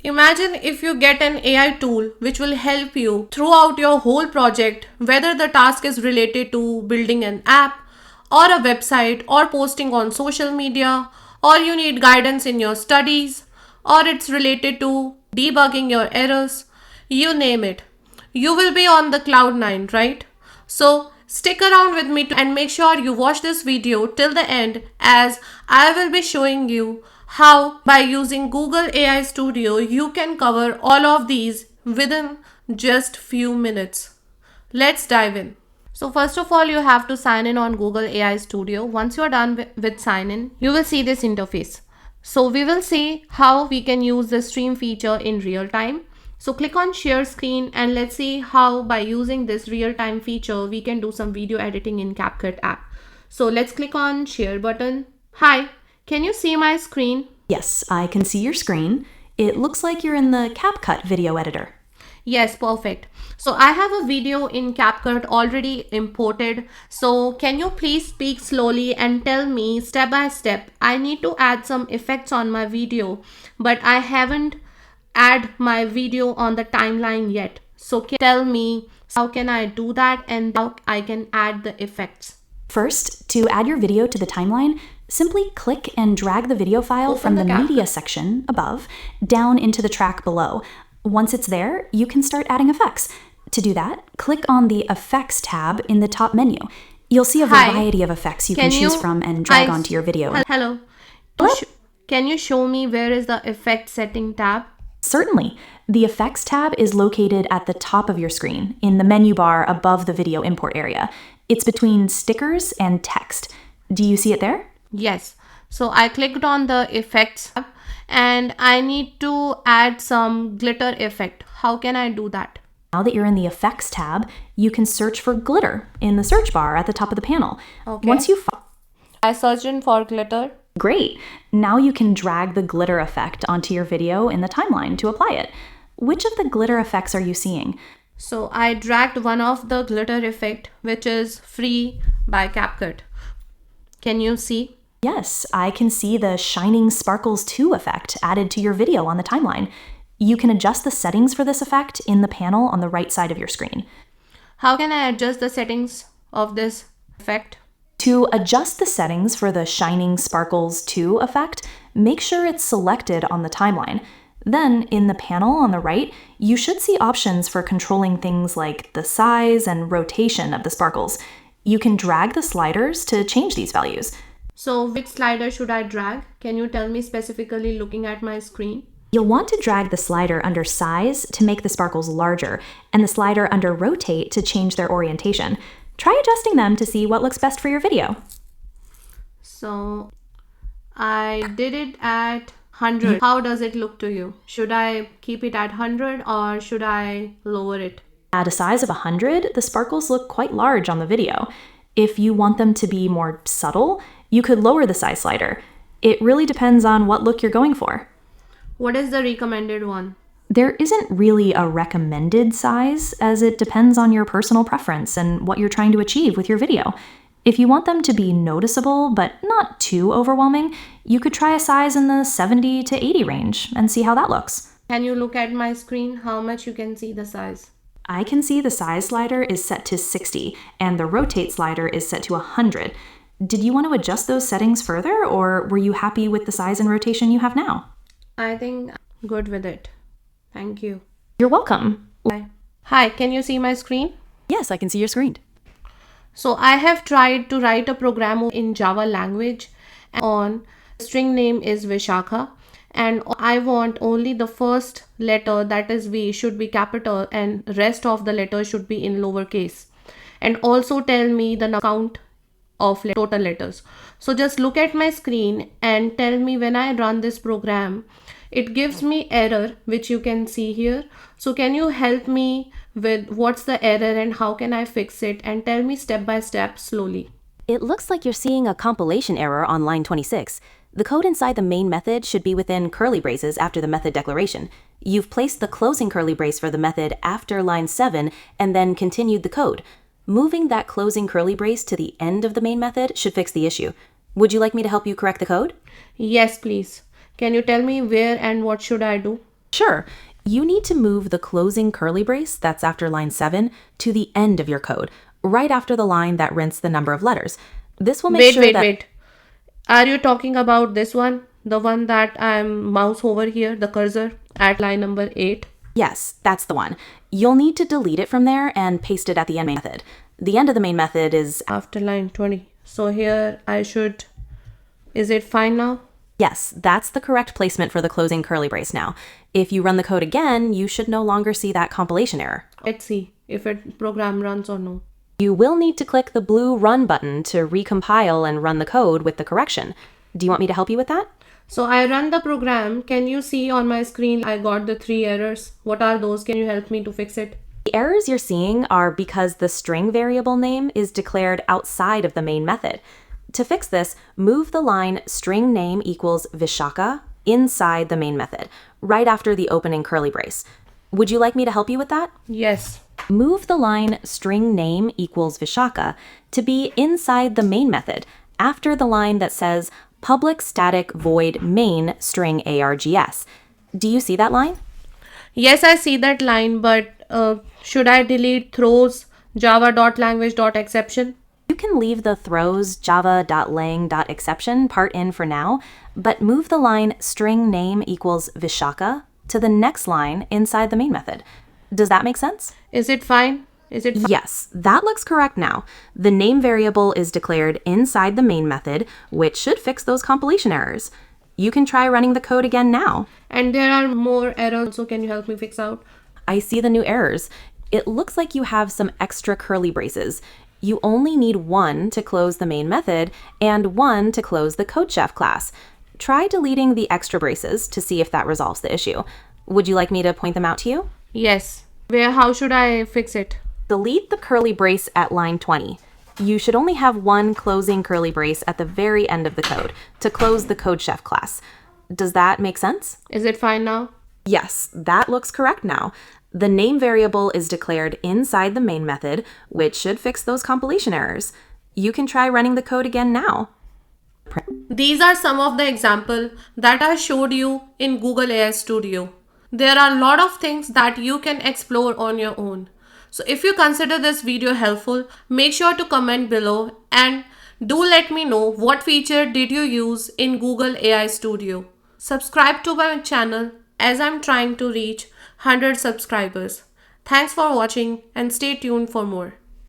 Imagine if you get an AI tool which will help you throughout your whole project, whether the task is related to building an app or a website or posting on social media, or you need guidance in your studies, or it's related to debugging your errors, you name it. You will be on the cloud nine, right? So stick around with me and make sure you watch this video till the end, as I will be showing you how by using Google AI Studio you can cover all of these within just few minutes. Let's dive in. So first of all, you have to sign in on Google AI Studio. Once you're done with sign in, you will see this interface. So we will see how we can use the stream feature in real time. So click on share screen and let's see how by using this real time feature we can do some video editing in Capcut app. So let's click on share button. Hi, can you see my screen? Yes, I can see your screen. It looks like you're in the Capcut video editor. Yes, perfect. So I have a video in Capcut already imported. So can you please speak slowly and tell me step by step? I need to add some effects on my video, but I haven't add my video on the timeline yet. So tell me how can I do that and how I can add the effects. First, to add your video to the timeline, simply click and drag the video file from the media section above down into the track below. Once it's there, you can start adding effects. To do that, click on the Effects tab in the top menu. You'll see a variety of effects you can choose from and drag onto your video. Hello. Can you show me where is the Effect Setting tab? Certainly. The Effects tab is located at the top of your screen in the menu bar above the video import area. It's between stickers and text. Do you see it there? Yes. So I clicked on the Effects tab and I need to add some glitter effect. How can I do that? Now that you're in the Effects tab, you can search for glitter in the search bar at the top of the panel. Okay. Once you I searched in for glitter. Great. Now you can drag the glitter effect onto your video in the timeline to apply it. Which of the glitter effects are you seeing? So I dragged one of the glitter effect, which is free by Capcut. Can you see? Yes, I can see the Shining Sparkles 2 effect added to your video on the timeline. You can adjust the settings for this effect in the panel on the right side of your screen. How can I adjust the settings of this effect? To adjust the settings for the Shining Sparkles 2 effect, make sure it's selected on the timeline. Then, in the panel on the right, you should see options for controlling things like the size and rotation of the sparkles. You can drag the sliders to change these values. So, which slider should I drag? Can you tell me specifically looking at my screen? You'll want to drag the slider under Size to make the sparkles larger, and the slider under Rotate to change their orientation. Try adjusting them to see what looks best for your video. So I did it at 100. How does it look to you? Should I keep it at 100 or should I lower it? At a size of 100, the sparkles look quite large on the video. If you want them to be more subtle, you could lower the size slider. It really depends on what look you're going for. What is the recommended one? There isn't really a recommended size, as it depends on your personal preference and what you're trying to achieve with your video. If you want them to be noticeable but not too overwhelming, you could try a size in the 70 to 80 range and see how that looks. Can you look at my screen how much you can see the size? I can see the size slider is set to 60 and the rotate slider is set to 100. Did you want to adjust those settings further, or were you happy with the size and rotation you have now? I think I'm good with it. Thank you. You're welcome. Hi, can you see my screen? Yes, I can see your screen. So I have tried to write a program in Java language on string name is Vishakha, and I want only the first letter, that is V, should be capital and rest of the letters should be in lowercase. And also tell me the count of total letters. So just look at my screen and tell me when I run this program, it gives me error, which you can see here. So can you help me with what's the error and how can I fix it, and tell me step by step slowly. It looks like you're seeing a compilation error on line 26. The code inside the main method should be within curly braces after the method declaration. You've placed the closing curly brace for the method after line 7 and then continued the code. Moving that closing curly brace to the end of the main method should fix the issue. Would you like me to help you correct the code? Yes, please. Can you tell me where and what should I do? Sure. You need to move the closing curly brace that's after line 7 to the end of your code, right after the line that rents the number of letters. This will make Wait, sure wait, that... wait. Are you talking about this one? The one that I'm mouse over here, the cursor at line number 8? Yes, that's the one. You'll need to delete it from there and paste it at the end main method. The end of the main method is... After line 20. So here I should... Is it fine now? Yes, that's the correct placement for the closing curly brace now. If you run the code again, you should no longer see that compilation error. Let's see if it program runs or no. You will need to click the blue Run button to recompile and run the code with the correction. Do you want me to help you with that? So I run the program. Can you see on my screen I got the 3 errors? What are those? Can you help me to fix it? The errors you're seeing are because the string variable name is declared outside of the main method. To fix this, move the line string name equals Vishaka inside the main method, right after the opening curly brace. Would you like me to help you with that? Yes. Move the line string name equals Vishaka to be inside the main method, after the line that says public static void main string args. Do you see that line? Yes, I see that line, but should I delete throws java.language.exception? You can leave the throws java.lang.exception part in for now, but move the line string name equals Vishaka to the next line inside the main method. Does that make sense? Is it fine? Yes, that looks correct now. The name variable is declared inside the main method, which should fix those compilation errors. You can try running the code again now. And there are more errors, so can you help me fix out? I see the new errors. It looks like you have some extra curly braces. You only need one to close the main method and one to close the CodeChef class. Try deleting the extra braces to see if that resolves the issue. Would you like me to point them out to you? Yes. How should I fix it? Delete the curly brace at line 20. You should only have one closing curly brace at the very end of the code to close the CodeChef class. Does that make sense? Is it fine now? Yes, that looks correct now. The name variable is declared inside the main method, which should fix those compilation errors. You can try running the code again now. These are some of the examples that I showed you in Google AI Studio. There are a lot of things that you can explore on your own. So if you consider this video helpful, make sure to comment below and do let me know what feature did you use in Google AI Studio. Subscribe to my channel as I'm trying to reach 100 subscribers. Thanks for watching and stay tuned for more.